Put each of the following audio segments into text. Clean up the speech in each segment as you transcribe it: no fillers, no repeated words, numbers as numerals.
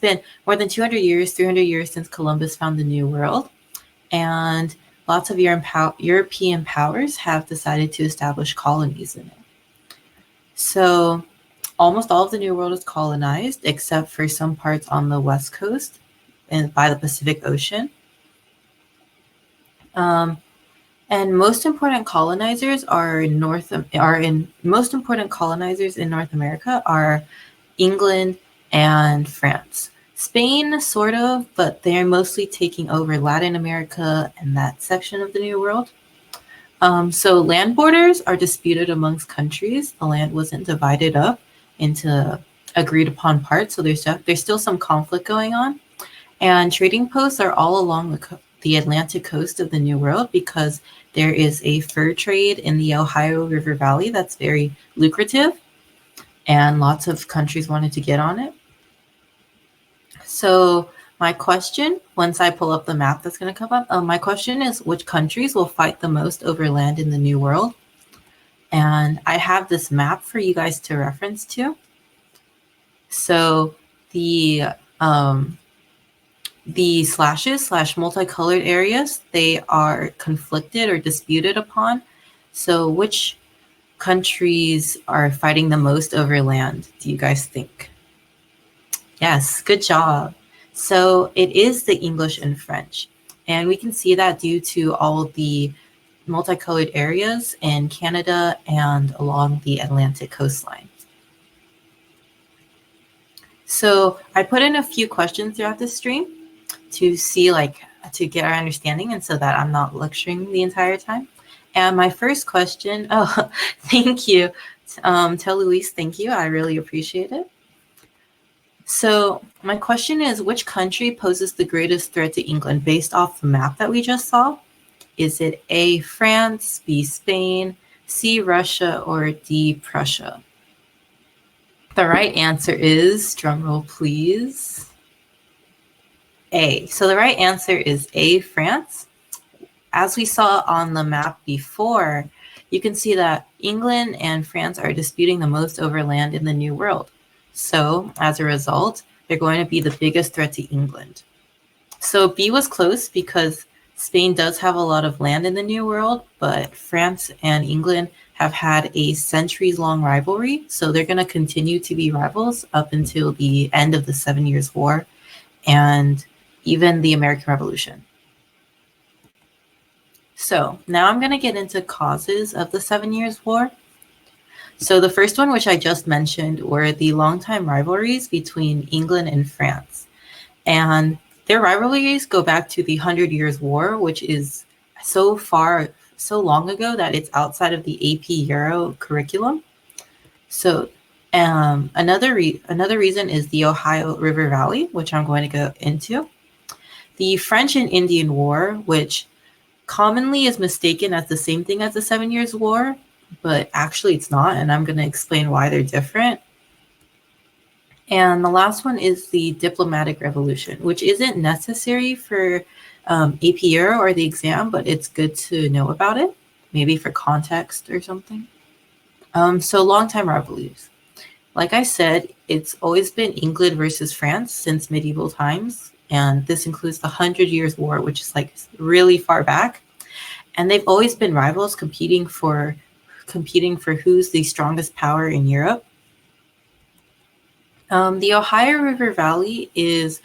been more than 200 years, 300 years since Columbus found the New World, and lots of European powers have decided to establish colonies in it. So almost all of the New World is colonized, except for some parts on the West Coast and by the Pacific Ocean. And most important colonizers most important colonizers in North America are England and France. Spain, sort of, but they're mostly taking over Latin America and that section of the New World. So land borders are disputed amongst countries. The land wasn't divided up into agreed upon parts, so there's still some conflict going on. And trading posts are all along the Atlantic coast of the New World because there is a fur trade in the Ohio River Valley that's very lucrative, and lots of countries wanted to get on it. So my question, once I pull up the map that's going to come up, my question is which countries will fight the most over land in the New World? And I have this map for you guys to reference to. So the slashes / multicolored areas, they are conflicted or disputed upon. So which countries are fighting the most over land, do you guys think? Yes, good job. So it is the English and French. And we can see that due to all the multicolored areas in Canada and along the Atlantic coastline. So I put in a few questions throughout the stream to see, to get our understanding, and so that I'm not lecturing the entire time. And my first question, thank you. Tell Luis, thank you. I really appreciate it. So my question is, which country poses the greatest threat to England based off the map that we just saw? Is it A, France, B, Spain, C, Russia, or D, Prussia? The right answer is, drumroll please, A. So the right answer is A, France. As we saw on the map before, you can see that England and France are disputing the most over land in the New World. So as a result, they're going to be the biggest threat to England. So B was close because Spain does have a lot of land in the New World, but France and England have had a centuries-long rivalry. So they're going to continue to be rivals up until the end of the 7 Years' War and even the American Revolution. So now I'm going to get into causes of the 7 Years' War. So the first one, which I just mentioned, were the longtime rivalries between England and France. And their rivalries go back to the 100 Years' War, which is so long ago that it's outside of the AP Euro curriculum. So another reason is the Ohio River Valley, which I'm going to go into. The French and Indian War, which commonly is mistaken as the same thing as the 7 Years' War, but actually it's not, and I'm going to explain why they're different. And the last one is the Diplomatic Revolution, which isn't necessary for AP Euro or the exam, but it's good to know about it, maybe for context or something. So long-time rivalries. Like I said, it's always been England versus France since medieval times, and this includes the 100 Years' War, which is really far back. And they've always been rivals competing for who's the strongest power in Europe. The Ohio River Valley is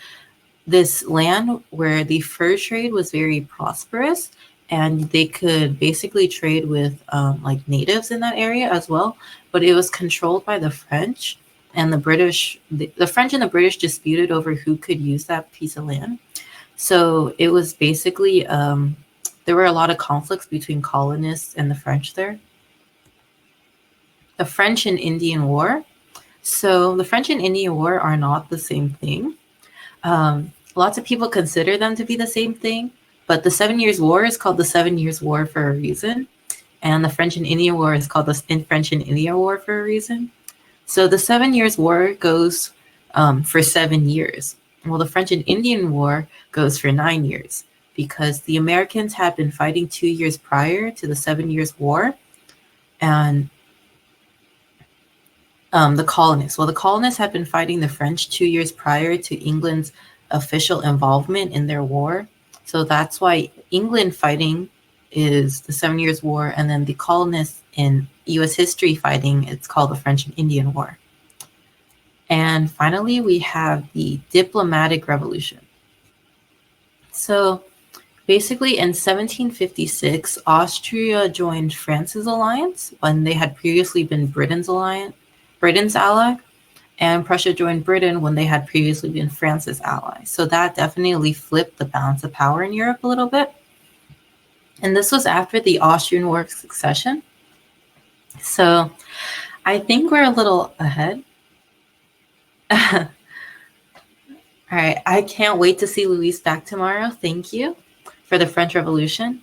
this land where the fur trade was very prosperous, and they could basically trade with natives in that area as well, but it was controlled by the French and the British. The French and the British disputed over who could use that piece of land. So it was basically, there were a lot of conflicts between colonists and the French there. The French and Indian War. So the French and Indian War are not the same thing. Lots of people consider them to be the same thing, but the 7 Years' War is called the 7 Years' War for a reason, and the French and Indian War is called the French and Indian War for a reason. So the 7 Years' War goes for 7 years. Well, the French and Indian War goes for 9 years because the Americans had been fighting 2 years prior to the 7 Years' War, and The colonists. Well, the colonists had been fighting the French 2 years prior to England's official involvement in their war. So that's why England fighting is the 7 Years' War, and then the colonists in U.S. history fighting, it's called the French and Indian War. And finally, we have the diplomatic revolution. So basically, in 1756, Austria joined France's alliance when they had previously been Britain's ally, and Prussia joined Britain when they had previously been France's ally. So that definitely flipped the balance of power in Europe a little bit. And this was after the Austrian War of Succession. So I think we're a little ahead. All right, I can't wait to see Luis back tomorrow. Thank you for the French Revolution.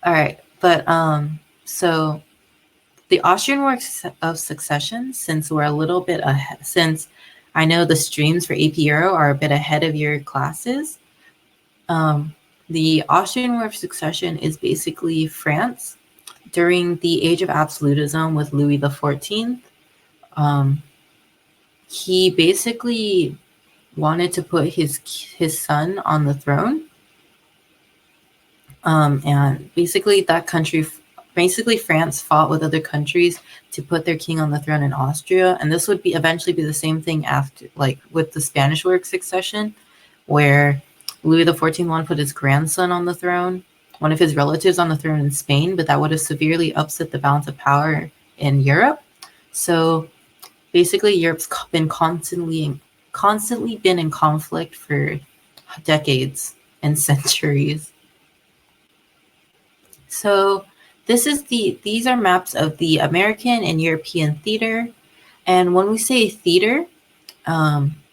All right, but so the Austrian War of Succession, since we're a little bit ahead, since I know the streams for AP Euro are a bit ahead of your classes, the Austrian War of Succession is basically France during the Age of Absolutism with Louis XIV. He basically wanted to put his son on the throne. And basically France fought with other countries to put their king on the throne in Austria. And this would eventually be the same thing after, like with the Spanish War of Succession, where Louis XIV wanted to put his grandson on the throne, one of his relatives on the throne in Spain, but that would have severely upset the balance of power in Europe. So basically, Europe's been constantly been in conflict for decades and centuries. So these are maps of the American and European theater. And when we say theater,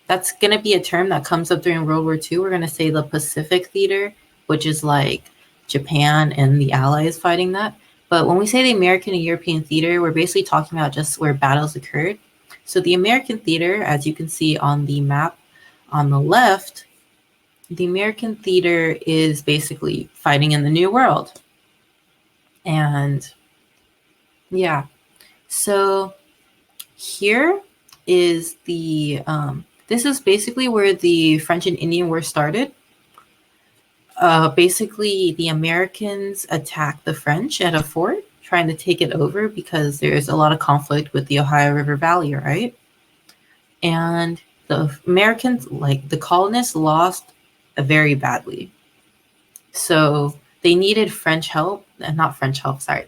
that's going to be a term that comes up during World War II. We're going to say the Pacific theater, which is like Japan and the Allies fighting that. But when we say the American and European theater, we're basically talking about just where battles occurred. So the American theater, as you can see on the map on the left, the American theater is basically fighting in the New World. And yeah, so here is the, this is basically where the French and Indian War started. Basically, the Americans attacked the French at a fort, trying to take it over because there's a lot of conflict with the Ohio River Valley, right? And the Americans, like the colonists, lost very badly. So they needed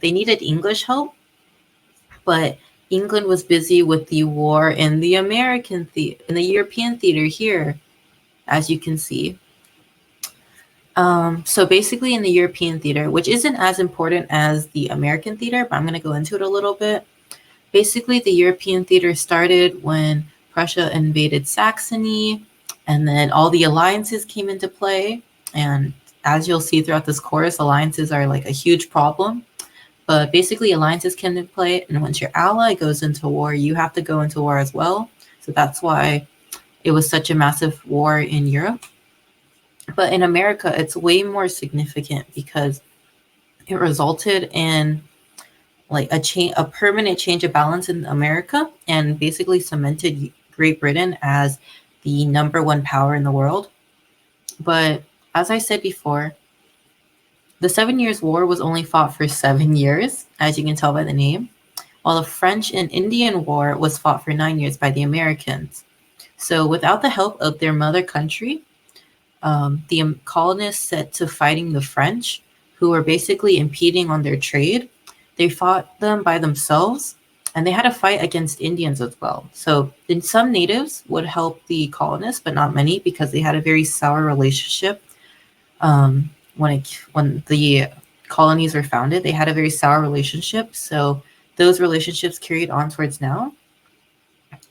they needed English help, but England was busy with the war in the in the European theater here, as you can see. So basically in the European theater, which isn't as important as the American theater, but I'm going to go into it a little bit. Basically, the European theater started when Prussia invaded Saxony, and then all the alliances came into play. And as you'll see throughout this course, alliances are like a huge problem. But basically, alliances come into play, and once your ally goes into war, you have to go into war as well. So that's why it was such a massive war in Europe. But in America, it's way more significant because it resulted in like a permanent change of balance in America, and basically cemented Great Britain as the #1 power in the world. But as I said before, the 7 Years' War was only fought for 7 years, as you can tell by the name, while the French and Indian War was fought for 9 years by the Americans. So without the help of their mother country, the colonists set to fighting the French, who were basically impeding on their trade. They fought them by themselves, and they had to fight against Indians as well. So then some natives would help the colonists, but not many, because they had a very sour relationship. When the colonies were founded, they had a very sour relationship. So those relationships carried on towards now.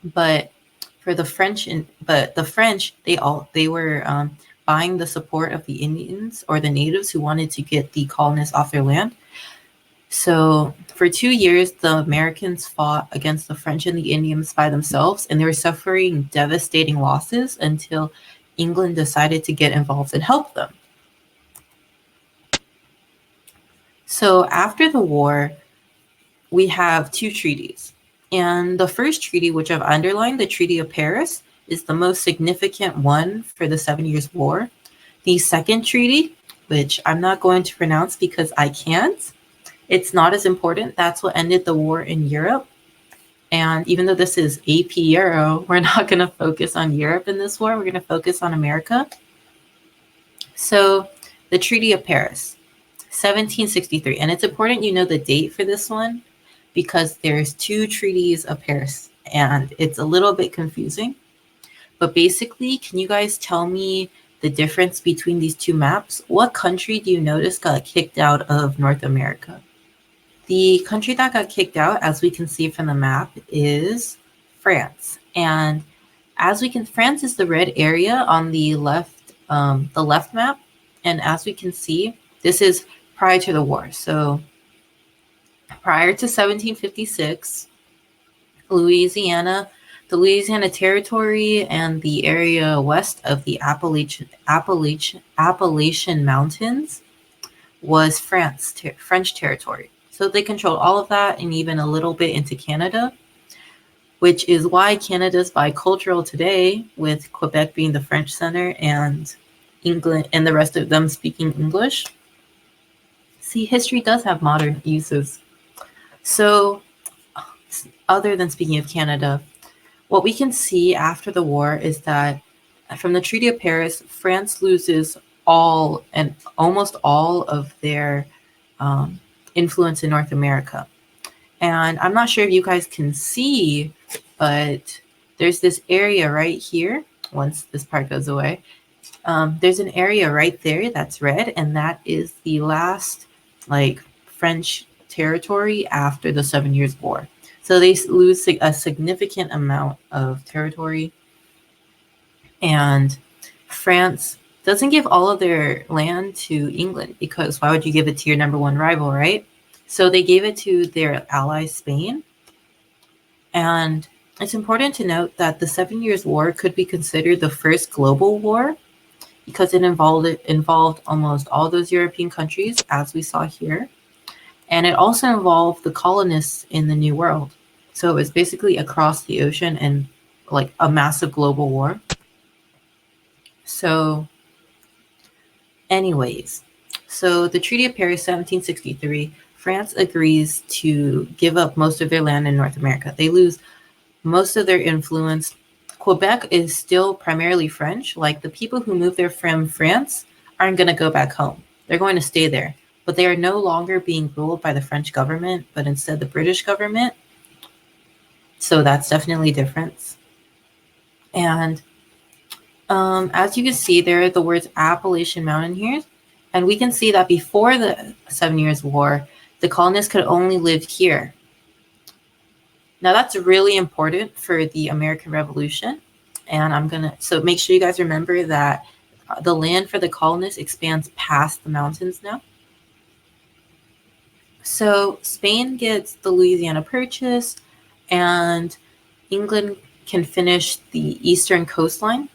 But for the French, they were buying the support of the Indians or the natives who wanted to get the colonists off their land. So for 2 years, the Americans fought against the French and the Indians by themselves, and they were suffering devastating losses until England decided to get involved and help them. So after the war, we have 2 treaties. And the first treaty, which I've underlined, the Treaty of Paris, is the most significant one for the 7 Years' War. The second treaty, which I'm not going to pronounce because I can't, it's not as important. That's what ended the war in Europe. And even though this is AP Euro, we're not going to focus on Europe in this war. We're going to focus on America. So the Treaty of Paris, 1763. And it's important you know the date for this one because there's two treaties of Paris and it's a little bit confusing. But basically, can you guys tell me the difference between these two maps? What country do you notice got kicked out of North America? The country that got kicked out, as we can see from the map, is France. And as we can, France is the red area on the left map. And as we can see, this is prior to the war. So prior to 1756, Louisiana, the Louisiana Territory and the area west of the Appalachian Mountains was French territory. So they controlled all of that and even a little bit into Canada, which is why Canada's bicultural today, with Quebec being the French center and England and the rest of them speaking English. See, history does have modern uses. So other than speaking of Canada, what we can see after the war is that from the Treaty of Paris, France loses all and almost all of their influence in North America. And I'm not sure if you guys can see, but there's this area right here. Once this part goes away, there's an area right there that's red, and that is the last French territory after the 7 Years' War. So they lose a significant amount of territory, and France doesn't give all of their land to England because why would you give it to your number one rival, right? So they gave it to their ally, Spain. And it's important to note that the 7 Years' War could be considered the first global war because it involved almost all those European countries, as we saw here. And it also involved the colonists in the New World. So it was basically across the ocean and like a massive global war. So anyways, so the Treaty of Paris, 1763, France agrees to give up most of their land in North America. They lose most of their influence. Quebec is still primarily French. Like the people who moved there from France aren't going to go back home. They're going to stay there. But they are no longer being ruled by the French government, but instead the British government. So that's definitely a difference. And as you can see, there are the words Appalachian Mountain here. And we can see that before the 7 Years' War, the colonists could only live here. Now that's really important for the American Revolution. And so make sure you guys remember that the land for the colonists expands past the mountains now. So Spain gets the Louisiana Purchase, and England can finish the eastern coastline.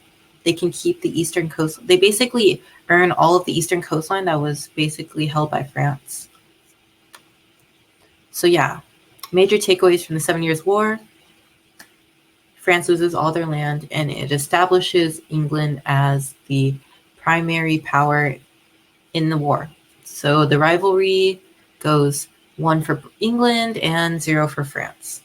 They can keep the eastern coast. They basically earn all of the eastern coastline that was basically held by France. So yeah, major takeaways from the 7 Years' War. France loses all their land, and it establishes England as the primary power in the war. So the rivalry goes 1 for England and 0 for France.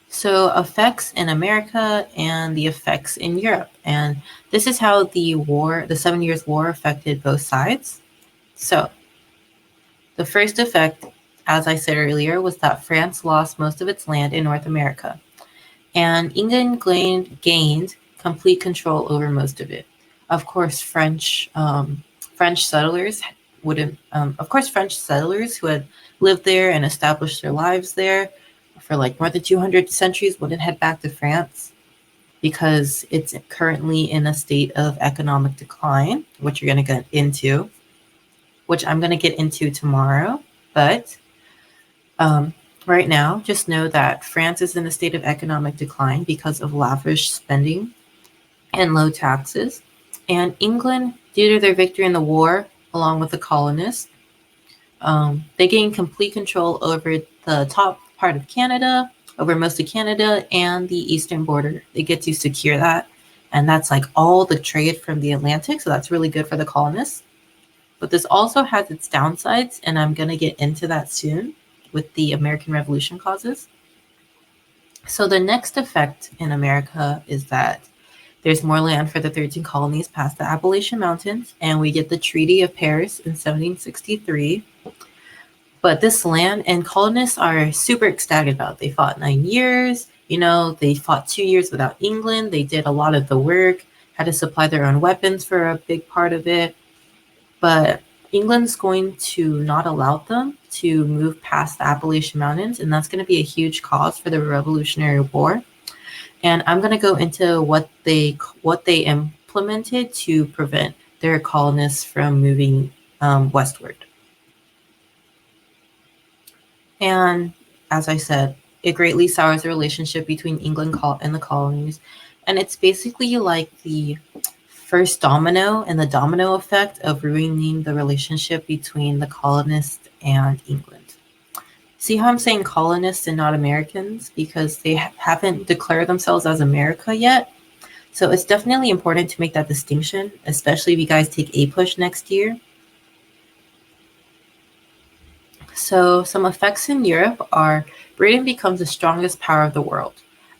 So effects in America and the effects in Europe. And this is how the 7 Years' War affected both sides. So the first effect, as I said earlier, was that France lost most of its land in North America. And England gained complete control over most of it. Of course, French settlers who had lived there and established their lives there for like more than 200 centuries wouldn't head back to France because it's currently in a state of economic decline, which you're going to get into, which I'm going to get into tomorrow. But right now, just know that France is in a state of economic decline because of lavish spending and low taxes. And England, due to their victory in the war, along with the colonists, They gain complete control over the top part of Canada, over most of Canada, and the eastern border. They get to secure that. And that's like all the trade from the Atlantic. So that's really good for the colonists. But this also has its downsides, and I'm going to get into that soon with the American Revolution causes. So the next effect in America is that there's more land for the 13 colonies past the Appalachian Mountains, and we get the Treaty of Paris in 1763. But this land and colonists are super ecstatic about it. They fought 9 years. They fought 2 years without England. They did a lot of the work, had to supply their own weapons for a big part of it. But England's going to not allow them to move past the Appalachian Mountains, and that's going to be a huge cause for the Revolutionary War. And I'm going to go into what they implemented to prevent their colonists from moving westward. And as I said, it greatly sours the relationship between England and the colonies. And it's basically like the first domino and the domino effect of ruining the relationship between the colonists and England. See how I'm saying colonists and not Americans? Because they haven't declared themselves as America yet. So it's definitely important to make that distinction, especially if you guys take APUSH next year. So some effects in Europe are Britain becomes the strongest power of the world.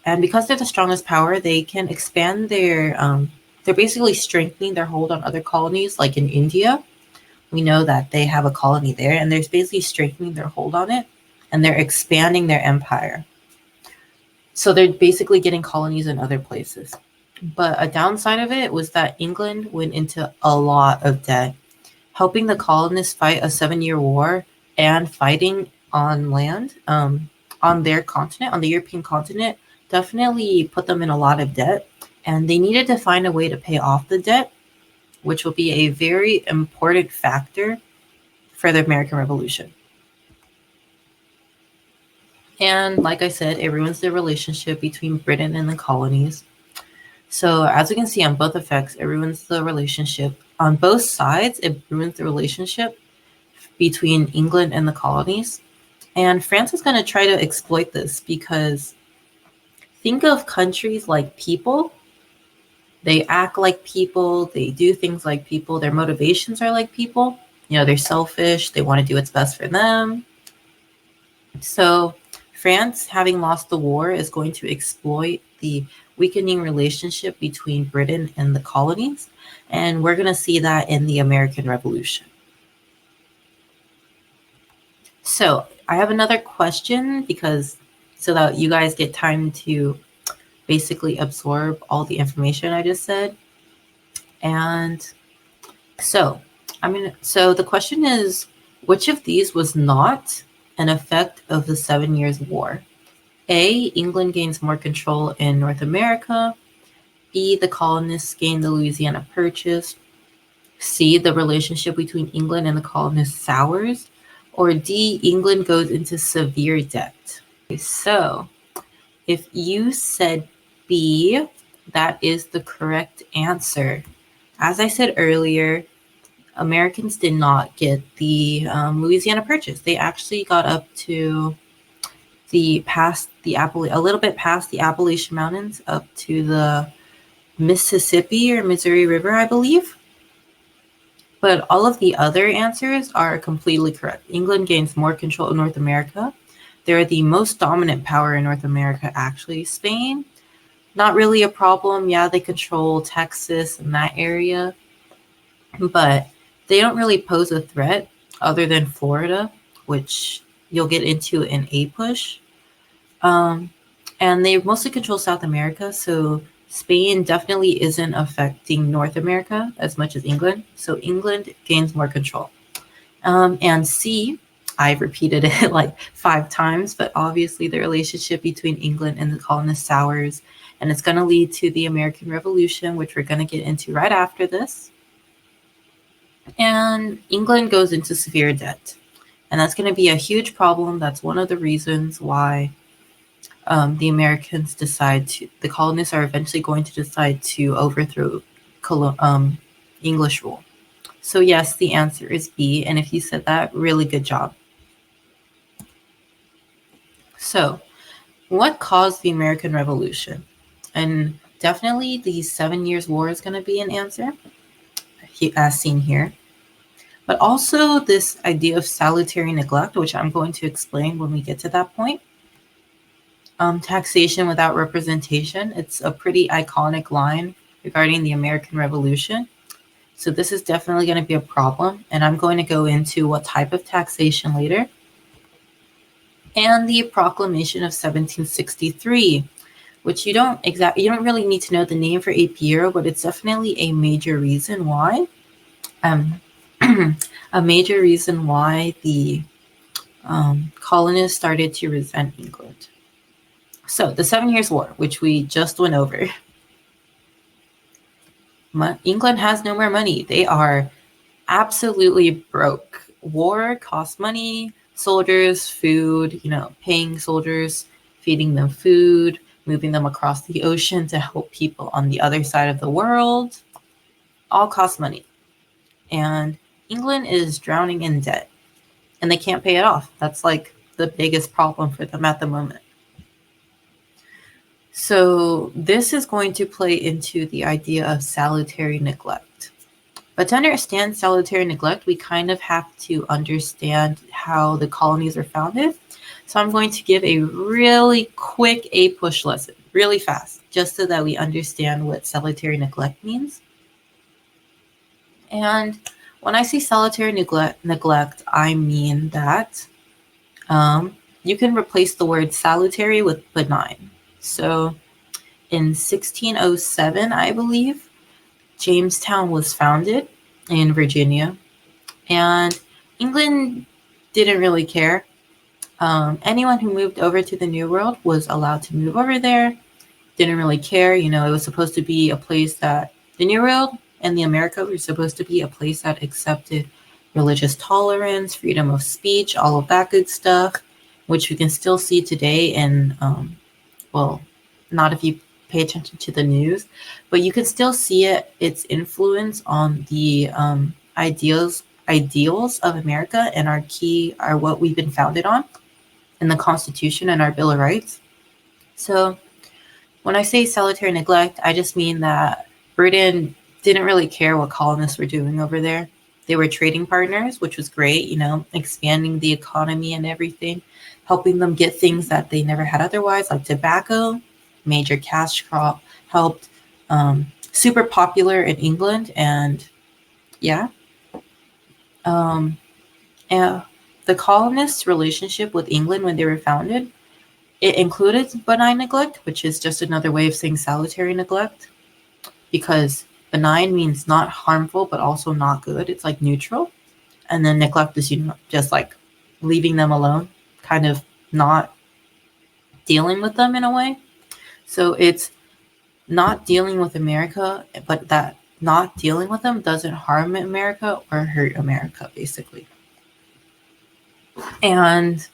And because they're the strongest power, they can expand they're basically strengthening their hold on other colonies, like in India. We know that they have a colony there, and they're basically strengthening their hold on it, and they're expanding their empire. So they're basically getting colonies in other places. But a downside of it was that England went into a lot of debt, helping the colonists fight a 7-year war and fighting on land on their continent, on the European continent, definitely put them in a lot of debt. And they needed to find a way to pay off the debt, which will be a very important factor for the American Revolution. And like I said, it ruins the relationship between Britain and the colonies. So as we can see on both effects, it ruins the relationship. On both sides, it ruins the relationship between England and the colonies. And France is going to try to exploit this because think of countries like people. They act like people. They do things like people. Their motivations are like people. They're selfish. They want to do what's best for them. So France, having lost the war, is going to exploit the weakening relationship between Britain and the colonies. And we're going to see that in the American Revolution. So I have another question so that you guys get time to basically absorb all the information I just said. And so the question is, which of these was not an effect of the 7 Years' War? A, England gains more control in North America. B, the colonists gain the Louisiana Purchase. C, the relationship between England and the colonists sours. Or D, England goes into severe debt. So if you said B, that is the correct answer. As I said earlier, Americans did not get the Louisiana Purchase. They actually got up to a little bit past the Appalachian Mountains, up to the Mississippi or Missouri River, I believe. But all of the other answers are completely correct. England gains more control in North America. They're the most dominant power in North America, actually. Spain, not really a problem. Yeah, they control Texas and that area. But they don't really pose a threat other than Florida, which you'll get into in APUSH. And they mostly control South America, so Spain definitely isn't affecting North America as much as England. So England gains more control. And C, I've repeated it like 5 times, but obviously the relationship between England and the colonists sours, and it's going to lead to the American Revolution, which we're going to get into right after this. And England goes into severe debt. And that's going to be a huge problem. That's one of the reasons why the Americans the colonists are eventually going to decide to overthrow English rule. So yes, the answer is B. And if you said that, really good job. So what caused the American Revolution? And definitely the 7 Years' War is going to be an answer, as seen here. But also this idea of salutary neglect, which I'm going to explain when we get to that point. Taxation without representation. It's a pretty iconic line regarding the American Revolution. So this is definitely going to be a problem. And I'm going to go into what type of taxation later. And the Proclamation of 1763, which you don't really need to know the name for APO, but it's definitely a major reason why. A major reason why the colonists started to resent England. So the 7 Years' War, which we just went over. England has no more money. They are absolutely broke. War costs money, soldiers, food, paying soldiers, feeding them food, moving them across the ocean to help people on the other side of the world. All cost money. And England is drowning in debt. And they can't pay it off. That's like the biggest problem for them at the moment. So this is going to play into the idea of salutary neglect. But to understand salutary neglect, we kind of have to understand how the colonies are founded. So I'm going to give a really quick A-push lesson, really fast, just so that we understand what salutary neglect means. And when I say salutary neglect, I mean that you can replace the word salutary with benign. So in 1607, I believe, Jamestown was founded in Virginia, and England didn't really care. Anyone who moved over to the New World was allowed to move over there, didn't really care. It was supposed to be a place that the New World and the America were supposed to be a place that accepted religious tolerance, freedom of speech, all of that good stuff, which we can still see today in, not if you pay attention to the news, but you can still see its influence on the ideals of America and are what we've been founded on in the Constitution and our Bill of Rights. So when I say salutary neglect, I just mean that Britain didn't really care what colonists were doing over there. They were trading partners, which was great, expanding the economy and everything, helping them get things that they never had otherwise, like tobacco, major cash crop, helped, super popular in England. And yeah. And the colonists' relationship with England when they were founded, it included benign neglect, which is just another way of saying salutary neglect, because benign means not harmful, but also not good. It's like neutral. And then neglect is, just like leaving them alone, kind of not dealing with them in a way. So it's not dealing with America, but that not dealing with them doesn't harm America or hurt America, basically. And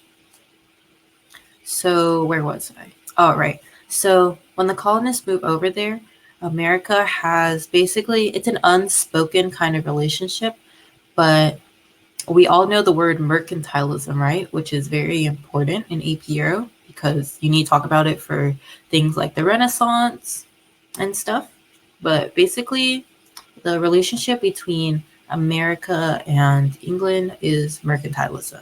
so where was I? Oh, right. So when the colonists move over there, America has basically, it's an unspoken kind of relationship, but we all know the word mercantilism, right? Which is very important in APO because you need to talk about it for things like the Renaissance and stuff. But basically, the relationship between America and England is mercantilism.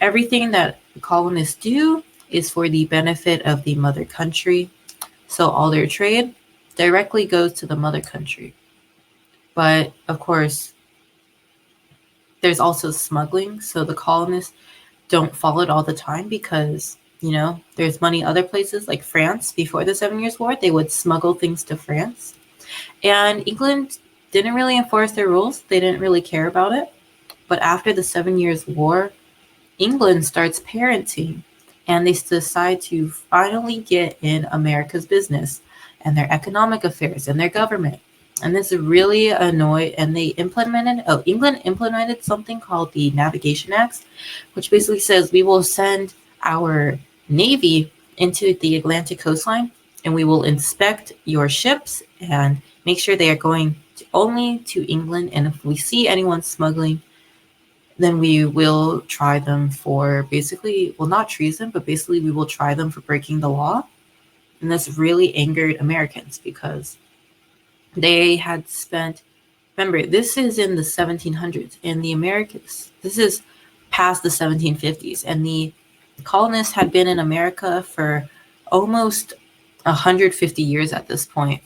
Everything that the colonists do is for the benefit of the mother country. So all their trade directly goes to the mother country. But of course, there's also smuggling. So the colonists don't follow it all the time because, there's money other places like France. Before the 7 Years' War, they would smuggle things to France. And England didn't really enforce their rules. They didn't really care about it. But after the 7 Years' War, England starts parenting, and they decide to finally get in America's business and their economic affairs and their government. And this really annoyed, and England implemented something called the Navigation Acts, which basically says we will send our navy into the Atlantic coastline, and we will inspect your ships and make sure they are going only to England, and if we see anyone smuggling, then we will try them for basically, well, not treason, but basically we will try them for breaking the law. And this really angered Americans because they had spent, remember, this is in the 1700s, and the Americans, this is past the 1750s, and the colonists had been in America for almost 150 years at this point.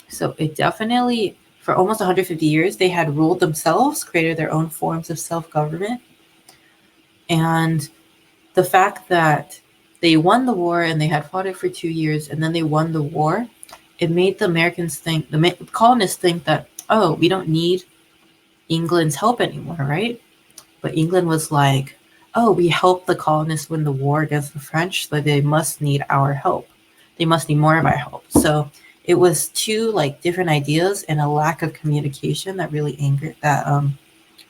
So it definitely, for almost 150 years, they had ruled themselves, created their own forms of self-government. And the fact that they won the war and they had fought it for 2 years and then they won the war, it made the Americans think, the colonists think that, oh, we don't need England's help anymore, right? But England was like, oh, we helped the colonists win the war against the French, so they must need our help. They must need more of our help. So it was two like different ideas and a lack of communication that really angered, that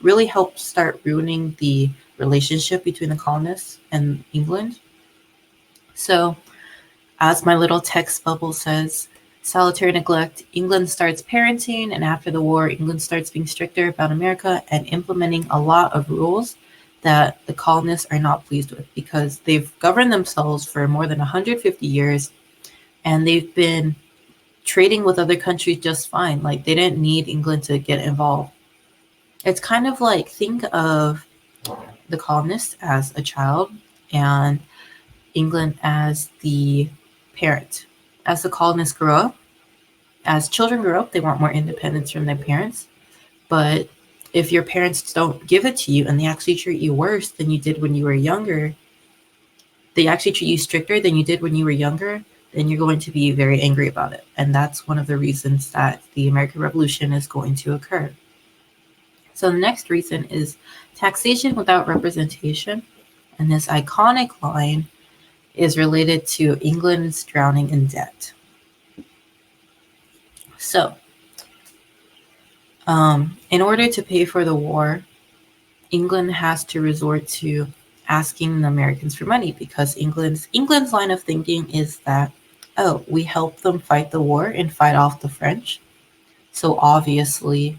really helped start ruining the relationship between the colonists and England. So, as my little text bubble says, salutary neglect, England starts parenting, and after the war, England starts being stricter about America and implementing a lot of rules that the colonists are not pleased with because they've governed themselves for more than 150 years and they've been trading with other countries just fine. Like, they didn't need England to get involved. It's kind of like, think of the colonists as a child and England as the parent. As the colonists grow up, as children grow up, they want more independence from their parents. But if your parents don't give it to you and they actually treat you worse than you did when you were younger, they actually treat you stricter than you did when you were younger, then you're going to be very angry about it. And that's one of the reasons that the American Revolution is going to occur. So the next reason is taxation without representation. And this iconic line is related to England's drowning in debt. So, in order to pay for the war, England has to resort to asking the Americans for money because England's line of thinking is that, oh, we helped them fight the war and fight off the French. So obviously,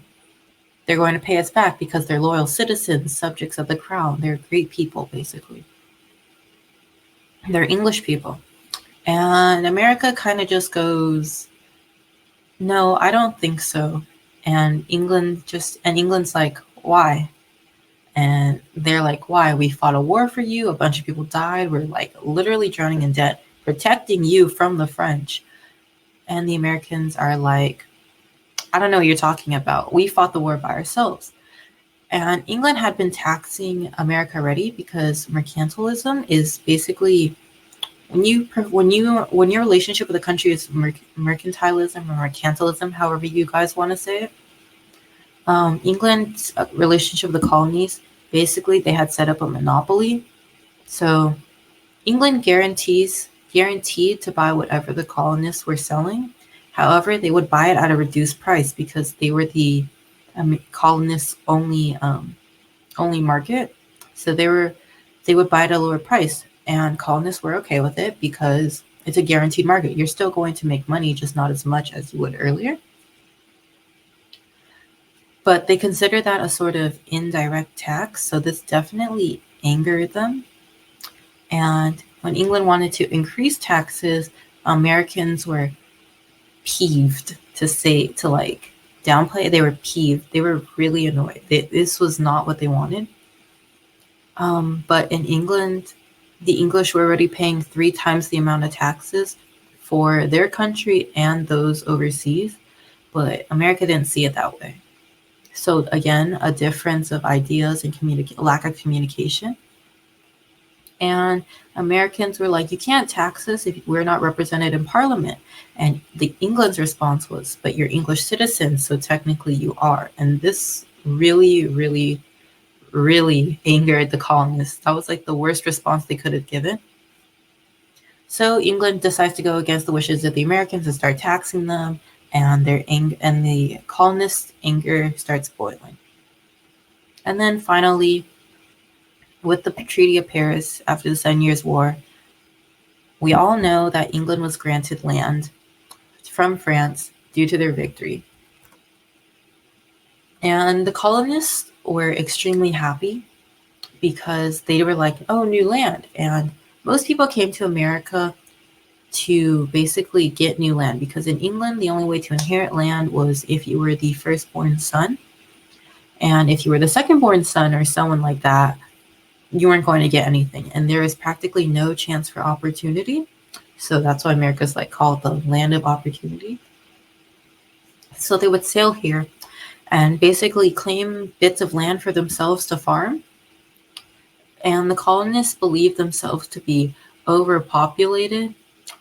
they're going to pay us back because they're loyal citizens, subjects of the crown. They're great people, basically. They're English people. And America kind of just goes, no, I don't think so. And England's like, why? And they're like, why? We fought a war for you. A bunch of people died. We're like literally drowning in debt, protecting you from the French. And the Americans are like, I don't know what you're talking about. We fought the war by ourselves. And England had been taxing America already because mercantilism is basically when your relationship with a country is mercantilism or mercantilism, however you guys want to say it. England's relationship with the colonies, basically they had set up a monopoly. So England guaranteed to buy whatever the colonists were selling. However, they would buy it at a reduced price because they were the colonists' only market. So they would buy it at a lower price, and colonists were okay with it because it's a guaranteed market. You're still going to make money, just not as much as you would earlier. But they consider that a sort of indirect tax, so this definitely angered them. And when England wanted to increase taxes, Americans were peeved, to downplay. They were peeved. They were really annoyed. This was not what they wanted. But in England, the English were already paying 3 times the amount of taxes for their country and those overseas. But America didn't see it that way. So again, a difference of ideas and lack of communication. And Americans were like, you can't tax us if we're not represented in Parliament. And the England's response was, but you're English citizens, so technically you are. And this really, really, really angered the colonists. That was like the worst response they could have given. So England decides to go against the wishes of the Americans and start taxing them, and the colonists' anger starts boiling. And then finally, with the Treaty of Paris after the 7 Years' War, we all know that England was granted land from France due to their victory. And the colonists were extremely happy because they were like, oh, new land. And most people came to America to basically get new land, because in England, the only way to inherit land was if you were the firstborn son. And if you were the secondborn son or someone like that, you weren't going to get anything. And there is practically no chance for opportunity. So that's why America's like called the land of opportunity. So they would sail here and basically claim bits of land for themselves to farm. And the colonists believed themselves to be overpopulated,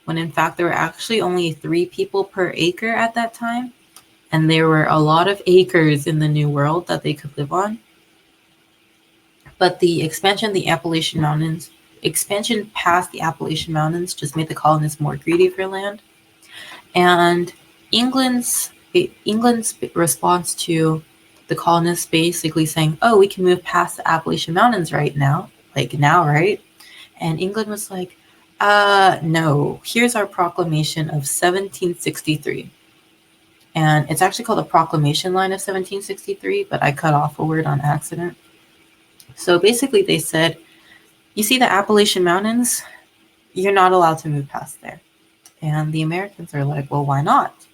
when in fact there were actually only 3 people per acre at that time. And there were a lot of acres in the New World that they could live on. But the expansion of the Appalachian Mountains, expansion past the Appalachian Mountains, just made the colonists more greedy for land. And England's response to the colonists basically saying, oh, we can move past the Appalachian Mountains right now, like now, right? And England was like, no, here's our proclamation of 1763. And it's actually called the Proclamation line of 1763, but I cut off a word on accident. So basically they said, you see the Appalachian Mountains? You're not allowed to move past there. And the Americans are like, well, why not?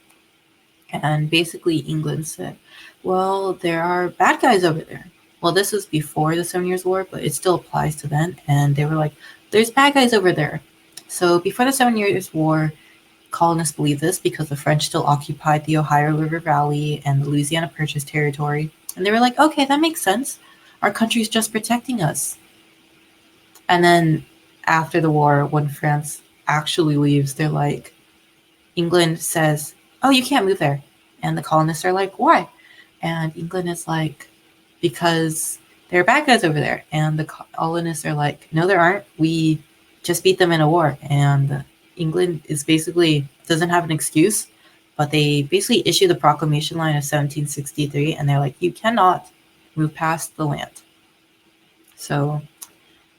And basically England said, well, there are bad guys over there. Well, this was before the 7 Years' War, but it still applies to then. And they were like, there's bad guys over there. So before the 7 Years' War, colonists believed this because the French still occupied the Ohio River Valley and the Louisiana Purchase territory. And they were like, okay, that makes sense. Our country's just protecting us. And then after the war, when France actually leaves, they're like, England says, oh, you can't move there. And the colonists are like, why? And England is like, because there are bad guys over there. And the colonists are like, no, there aren't. We just beat them in a war. And England is basically doesn't have an excuse, but they basically issue the Proclamation line of 1763. And they're like, you cannot move past the land. So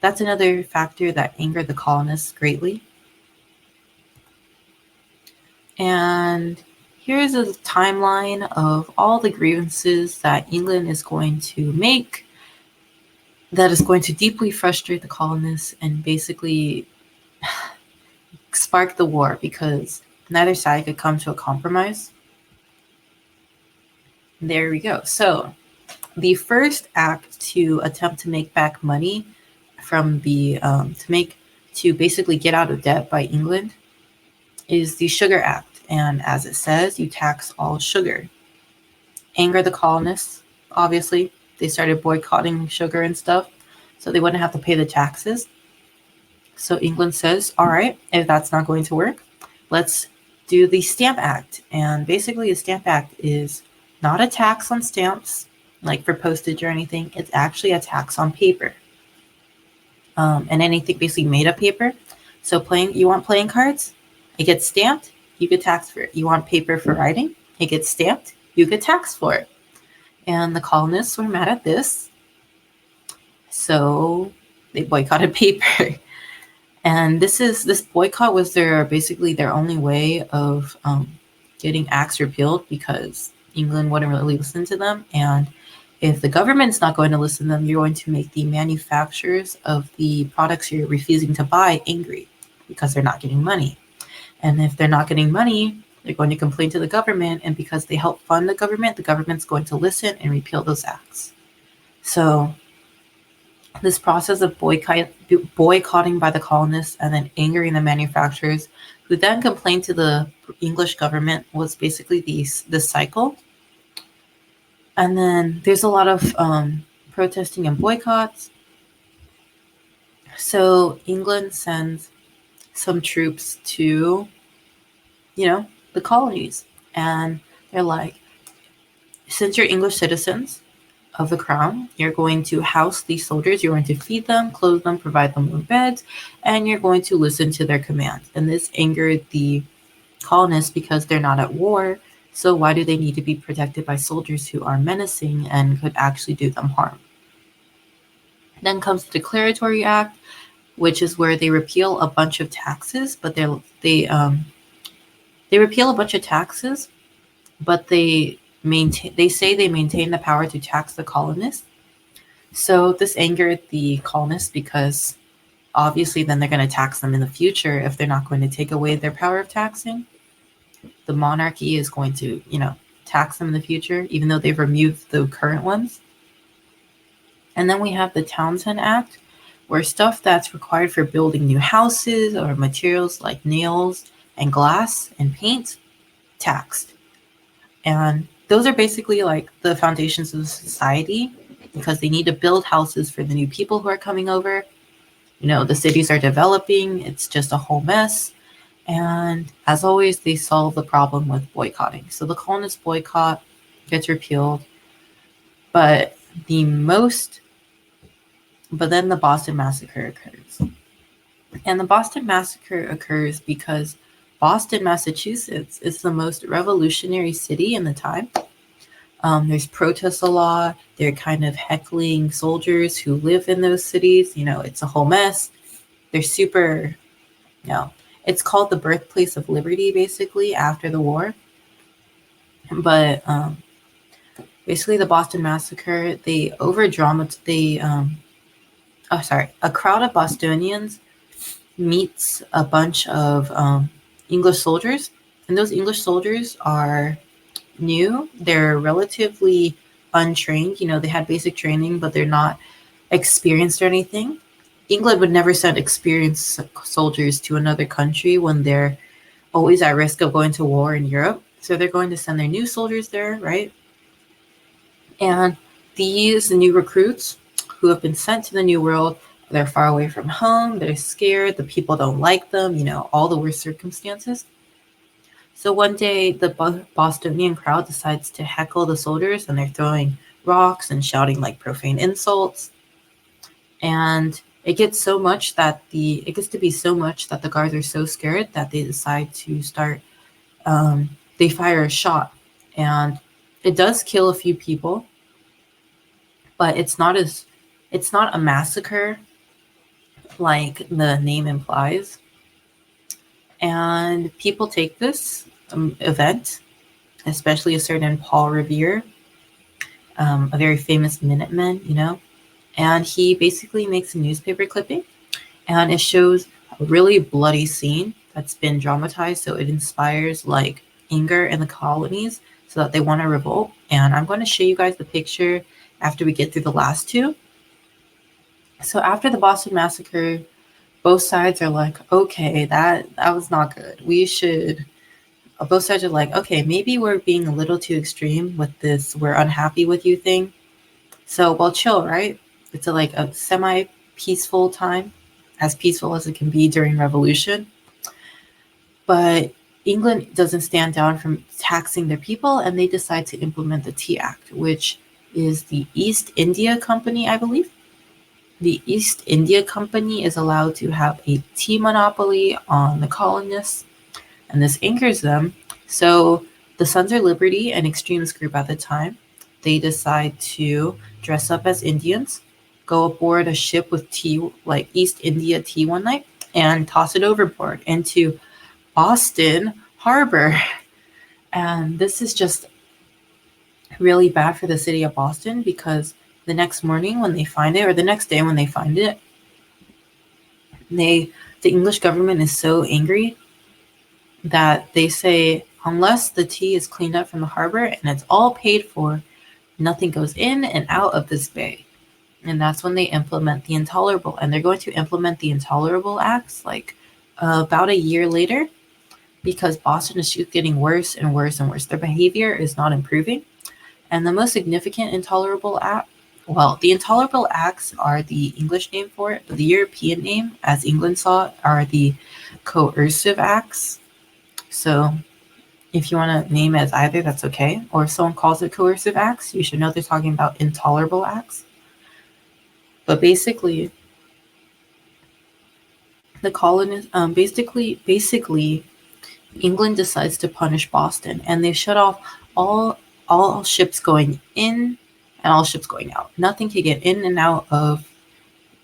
that's another factor that angered the colonists greatly. And here's a timeline of all the grievances that England is going to make that is going to deeply frustrate the colonists and basically spark the war, because neither side could come to a compromise. There we go. So the first act to attempt to make back money from the to basically get out of debt by England is the Sugar Act. And as it says, you tax all sugar. Anger the colonists, obviously. They started boycotting sugar and stuff, so they wouldn't have to pay the taxes. So England says, all right, if that's not going to work, let's do the Stamp Act. And basically the Stamp Act is not a tax on stamps, like for postage or anything. It's actually a tax on paper. And anything basically made of paper. So you want playing cards? It gets stamped, you get taxed for it. You want paper for writing? It gets stamped, you get taxed for it. And the colonists were mad at this, so they boycotted paper. And this boycott was basically their only way of getting acts repealed, because England wouldn't really listen to them. And if the government's not going to listen to them, you're going to make the manufacturers of the products you're refusing to buy angry, because they're not getting money. And if they're not getting money, they're going to complain to the government. And because they help fund the government's going to listen and repeal those acts. So this process of boycotting by the colonists and then angering the manufacturers, who then complained to the English government, was basically this cycle. And then there's a lot of protesting and boycotts. So England sends some troops to, the colonies. And they're like, since you're English citizens of the crown, you're going to house these soldiers, you're going to feed them, clothe them, provide them with beds, and you're going to listen to their commands. And this angered the colonists because they're not at war. So why do they need to be protected by soldiers who are menacing and could actually do them harm? Then comes the Declaratory Act, which is where they repeal a bunch of taxes, but they repeal a bunch of taxes, but they they say they maintain the power to tax the colonists. So this angered the colonists because obviously then they're going to tax them in the future if they're not going to take away their power of taxing. The monarchy is going to, tax them in the future, even though they've removed the current ones. And then we have the Townshend Act, where stuff that's required for building new houses or materials like nails and glass and paint, taxed. And those are basically like the foundations of society because they need to build houses for the new people who are coming over. The cities are developing, it's just a whole mess. And as always, they solve the problem with boycotting. So the colonist boycott gets repealed, but then the Boston Massacre occurs. And the Boston Massacre occurs because Boston, Massachusetts is the most revolutionary city in the time. There's protests a lot. They're kind of heckling soldiers who live in those cities. It's a whole mess. They're super, it's called the birthplace of liberty, basically, after the war. But basically, the Boston Massacre, they a crowd of Bostonians meets a bunch of English soldiers, and those English soldiers are new. They're relatively untrained. They had basic training, but they're not experienced or anything. England would never send experienced soldiers to another country when they're always at risk of going to war in Europe. So they're going to send their new soldiers there, right? And these new recruits who have been sent to the New World, they're far away from home, they're scared, the people don't like them, all the worst circumstances. So one day, the Bostonian crowd decides to heckle the soldiers, and they're throwing rocks and shouting like profane insults. And it gets to be so much that the guards are so scared that they decide to start. They fire a shot, and it does kill a few people, but it's not a massacre like the name implies. And people take this event, especially a certain Paul Revere, a very famous Minuteman, and he basically makes a newspaper clipping, and it shows a really bloody scene that's been dramatized, so it inspires like anger in the colonies so that they want to revolt. And I'm going to show you guys the picture after we get through the last two. So after the Boston Massacre, both sides are like, okay, that was not good. Both sides are like, okay, maybe we're being a little too extreme with this we're unhappy with you thing. So, well, chill, right? It's a semi-peaceful time, as peaceful as it can be during revolution. But England doesn't stand down from taxing their people, and they decide to implement the Tea Act, which is the East India Company, I believe. The East India Company is allowed to have a tea monopoly on the colonists, and this angers them. So the Sons of Liberty, an extremist group at the time, they decide to dress up as Indians, go aboard a ship with tea, like East India tea one night, and toss it overboard into Boston Harbor. And this is just really bad for the city of Boston because the next morning when they find it, or the next day when they find it, the English government is so angry that they say, unless the tea is cleaned up from the harbor and it's all paid for, nothing goes in and out of this bay. And that's when they implement the Intolerable. And they're going to implement the Intolerable Acts about a year later because Boston is just getting worse and worse and worse. Their behavior is not improving. And the most significant Intolerable Act, the Intolerable Acts are the English name for it, but the European name, as England saw it, are the Coercive Acts. So if you want to name it as either, that's okay. Or if someone calls it Coercive Acts, you should know they're talking about Intolerable Acts. But basically, the colonists, basically, England decides to punish Boston, and they shut off all ships going in and all ships going out. Nothing can get in and out of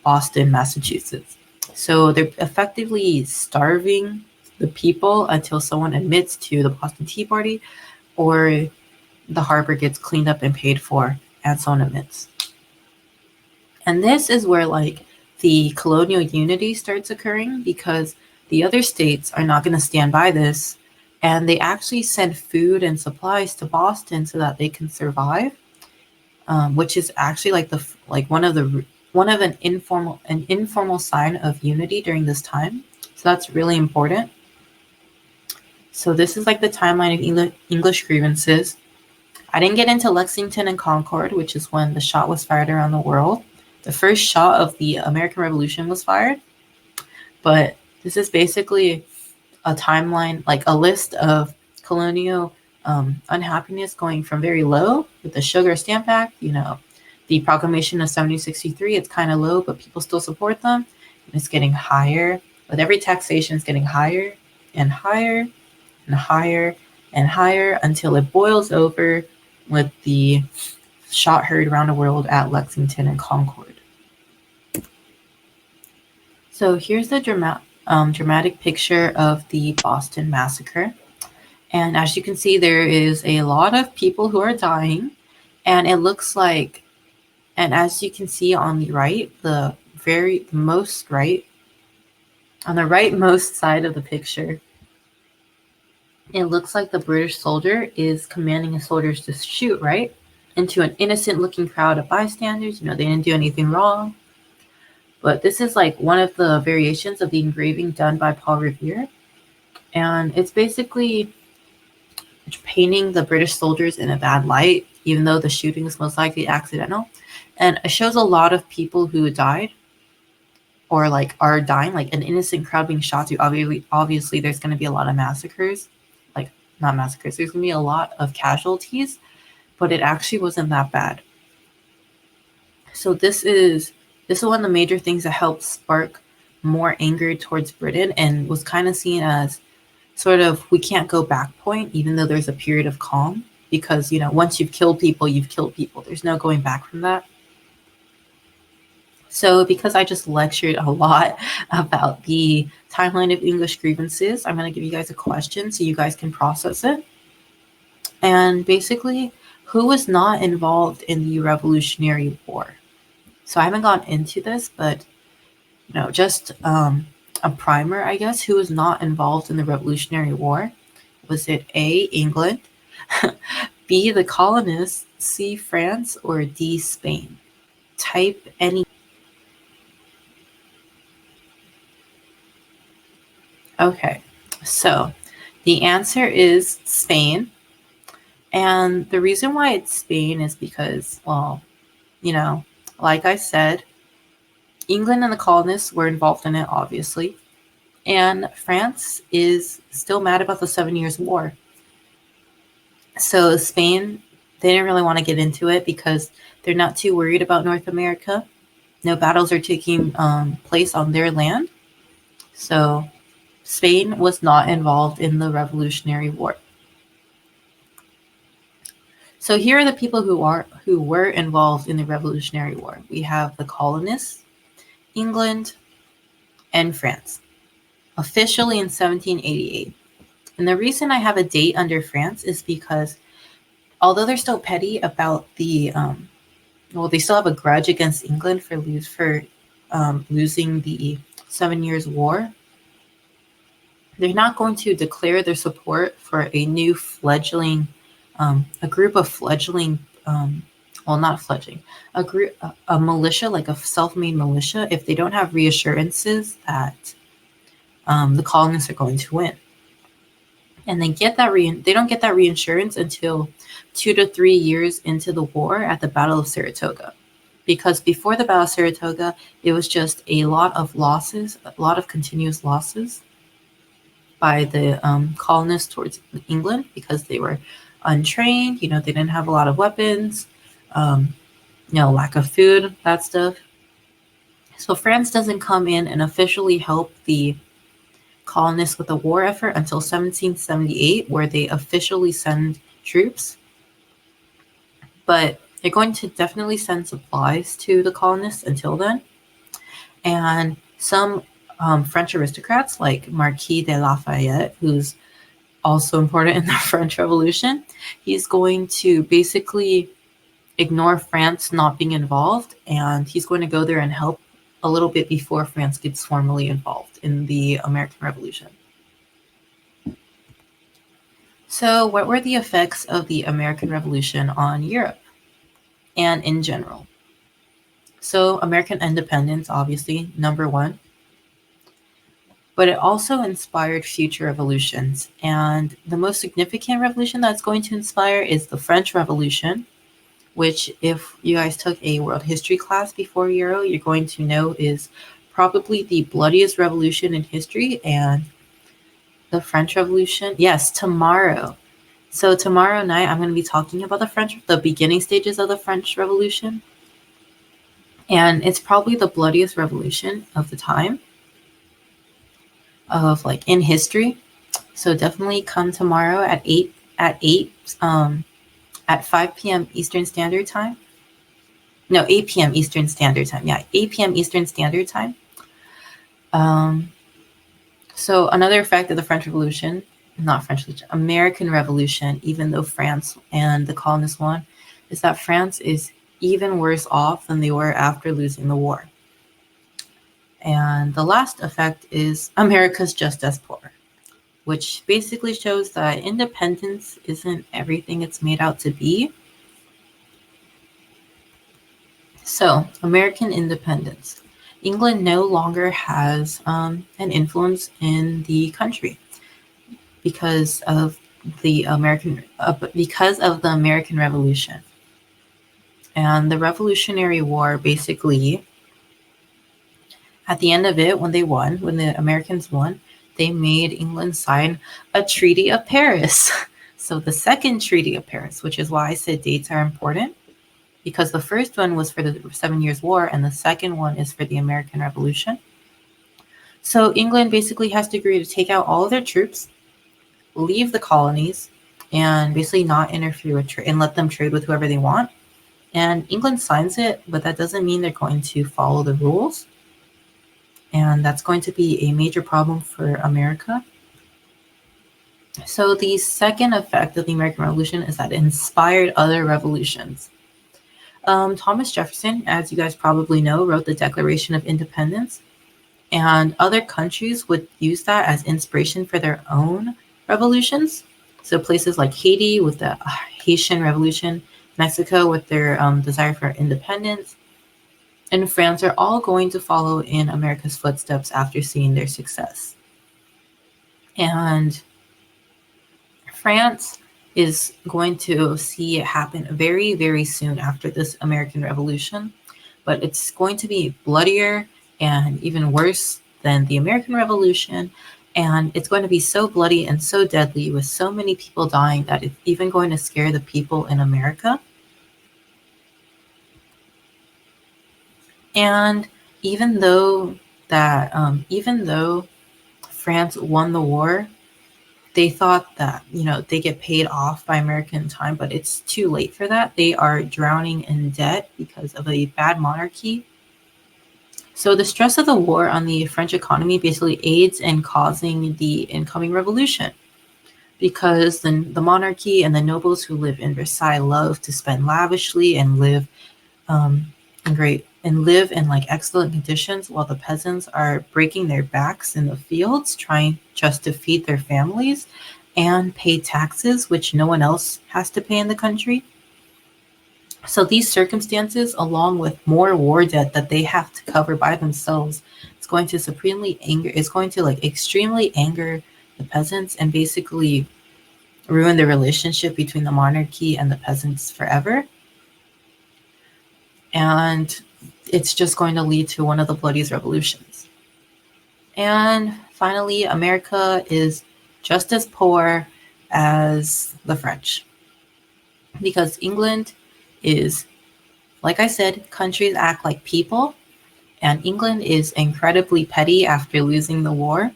Boston, Massachusetts. So they're effectively starving the people until someone admits to the Boston Tea Party or the harbor gets cleaned up and paid for, and so on amidst. And this is where like the colonial unity starts occurring, because the other states are not going to stand by this, and they actually send food and supplies to Boston so that they can survive, which is actually like one of an informal sign of unity during this time. So that's really important. So this is like the timeline of English grievances. I didn't get into Lexington and Concord, which is when the shot was fired around the world. The first shot of the American Revolution was fired. But this is basically a timeline, like a list of colonial unhappiness going from very low with the Sugar Stamp Act, the Proclamation of 1763. It's kind of low, but people still support them. And it's getting higher. With every taxation, it's getting higher and higher and higher and higher until it boils over with the shot heard around the world at Lexington and Concord. So here's the dramatic picture of the Boston Massacre. And as you can see, there is a lot of people who are dying. And it looks like, and as you can see on the right, on the rightmost side of the picture, it looks like the British soldier is commanding his soldiers to shoot, right? Into an innocent looking crowd of bystanders. They didn't do anything wrong. But this is like one of the variations of the engraving done by Paul Revere. And it's basically painting the British soldiers in a bad light, even though the shooting was most likely accidental. And it shows a lot of people who died or like are dying, like an innocent crowd being shot to. Obviously there's going to be a lot of massacres. Like, not massacres, there's going to be a lot of casualties, but it actually wasn't that bad. So this is one of the major things that helped spark more anger towards Britain, and was kind of seen as sort of, we can't go back point, even though there's a period of calm, because, once you've killed people, you've killed people. There's no going back from that. So because I just lectured a lot about the timeline of English grievances, I'm going to give you guys a question so you guys can process it. And basically, who was not involved in the Revolutionary War? So I haven't gone into this, but, just a primer, I guess. Who was not involved in the Revolutionary War? Was it A, England, B, the colonists, C, France, or D, Spain? Type any. Okay, so the answer is Spain. And the reason why it's Spain is because, well, like I said, England and the colonists were involved in it, obviously. And France is still mad about the 7 Years' War. So Spain, they didn't really want to get into it because they're not too worried about North America. No battles are taking place on their land. So Spain was not involved in the Revolutionary War. So here are the people who were involved in the Revolutionary War. We have the colonists, England, and France, officially in 1788. And the reason I have a date under France is because although they're still petty about the, they still have a grudge against England for losing the 7 Years' War, they're not going to declare their support for a new fledgling, a group of fledgling, not fledgling, a militia, like a self-made militia, if they don't have reassurances that the colonists are going to win. And they don't get that reassurance until 2 to 3 years into the war at the Battle of Saratoga. Because before the Battle of Saratoga, it was just a lot of losses, a lot of continuous losses by the colonists towards England, because they were untrained, they didn't have a lot of weapons, lack of food, that stuff. So France doesn't come in and officially help the colonists with the war effort until 1778, where they officially send troops. But they're going to definitely send supplies to the colonists until then. And some French aristocrats like Marquis de Lafayette, who's also important in the French Revolution. He's going to basically ignore France not being involved, and he's going to go there and help a little bit before France gets formally involved in the American Revolution. So, what were the effects of the American Revolution on Europe and in general? So, American independence, obviously, number one, but it also inspired future revolutions. And the most significant revolution that's going to inspire is the French Revolution, which, if you guys took a world history class before Euro, you're going to know is probably the bloodiest revolution in history. And the French Revolution, yes, tomorrow. So tomorrow night, I'm going to be talking about the beginning stages of the French Revolution. And it's probably the bloodiest revolution of the time of like in history. So definitely come tomorrow at 5 p.m. Eastern Standard Time. No, 8 p.m. Eastern Standard Time. Yeah, 8 p.m. Eastern Standard Time. So another effect of the American Revolution, even though France and the colonists won, is that France is even worse off than they were after losing the war. And the last effect is America's just as poor, which basically shows that independence isn't everything it's made out to be. So, American independence. England no longer has an influence in the country because of the American Revolution. And the Revolutionary War, basically, at the end of it, when the Americans won, they made England sign a Treaty of Paris. So the second Treaty of Paris, which is why I said dates are important, because the first one was for the 7 Years' War, and the second one is for the American Revolution. So England basically has to agree to take out all of their troops, leave the colonies, and basically not interfere with trade and let them trade with whoever they want. And England signs it, but that doesn't mean they're going to follow the rules. And that's going to be a major problem for America. So the second effect of the American Revolution is that it inspired other revolutions. Thomas Jefferson, as you guys probably know, wrote the Declaration of Independence, and other countries would use that as inspiration for their own revolutions. So places like Haiti with the Haitian Revolution, Mexico with their desire for independence, and France are all going to follow in America's footsteps after seeing their success. And France is going to see it happen very, very soon after this American Revolution, but it's going to be bloodier and even worse than the American Revolution, and it's going to be so bloody and so deadly with so many people dying that it's even going to scare the people in America. And even though France won the war, they thought that, they get paid off by American time, but it's too late for that. They are drowning in debt because of a bad monarchy. So the stress of the war on the French economy basically aids in causing the incoming revolution, because the monarchy and the nobles who live in Versailles love to spend lavishly and live in like excellent conditions, while the peasants are breaking their backs in the fields trying just to feed their families and pay taxes, which no one else has to pay in the country. So these circumstances, along with more war debt that they have to cover by themselves, it's going to extremely anger the peasants and basically ruin the relationship between the monarchy and the peasants forever. And it's just going to lead to one of the bloodiest revolutions. And finally, America is just as poor as the French, because England is, like I said, countries act like people, and England is incredibly petty after losing the war.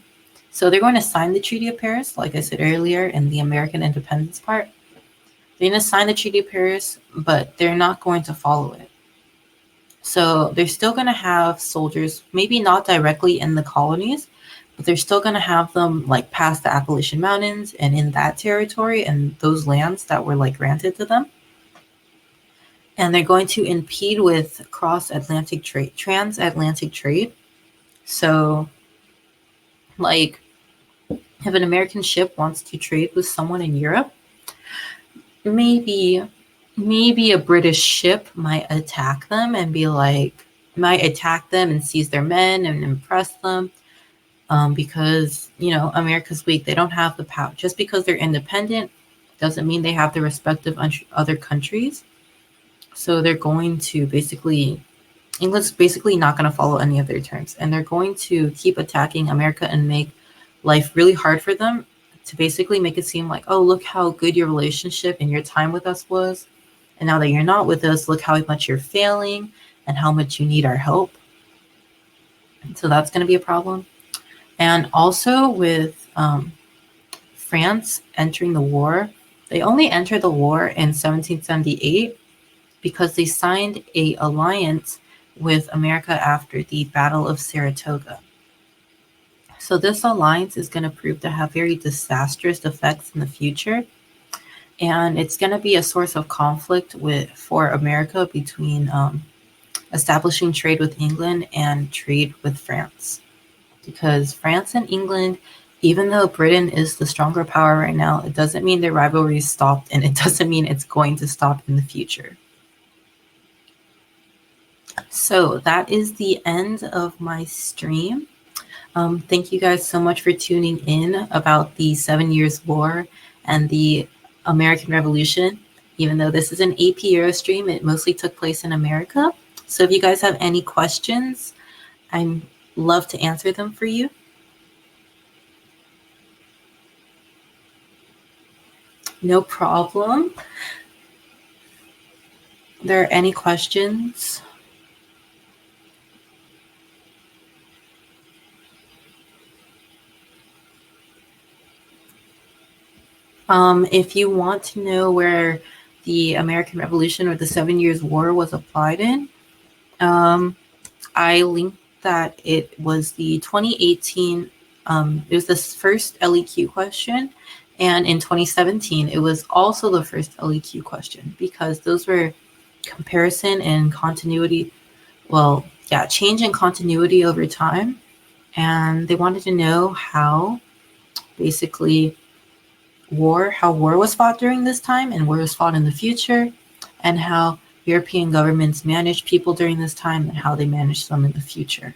So they're going to sign the Treaty of Paris, like I said earlier in the American independence part. They're going to sign the Treaty of Paris, but they're not going to follow it. So they're still going to have soldiers, maybe not directly in the colonies, they're still going to have them like past the Appalachian Mountains and in that territory and those lands that were like granted to them. And they're going to impede with transatlantic trade. So, like, if an American ship wants to trade with someone in Europe, maybe a British ship might attack them and seize their men and impress them. Because, America's weak. They don't have the power. Just because they're independent doesn't mean they have the respect of other countries. So they're going to England's basically not going to follow any of their terms. And they're going to keep attacking America and make life really hard for them to basically make it seem like, oh, look how good your relationship and your time with us was. And now that you're not with us, look how much you're failing and how much you need our help. So that's going to be a problem. And also with France entering the war, they only entered the war in 1778 because they signed an alliance with America after the Battle of Saratoga. So this alliance is going to prove to have very disastrous effects in the future. And it's going to be a source of conflict for America between establishing trade with England and trade with France. Because France and England, even though Britain is the stronger power right now, it doesn't mean their rivalry stopped, and it doesn't mean it's going to stop in the future. So that is the end of my stream. Thank you guys so much for tuning in about the 7 Years' War and the American Revolution. Even though this is an AP Euro stream, it mostly took place in America. So if you guys have any questions, I'm love to answer them for you. No problem. Are there any questions? If you want to know where the American Revolution or the 7 Years' War was applied in, I linked that it was the 2018, it was the first LEQ question, and in 2017, it was also the first LEQ question, because those were comparison and continuity, change in continuity over time, and they wanted to know how basically war was fought during this time and war was fought in the future, and how European governments managed people during this time and how they managed them in the future.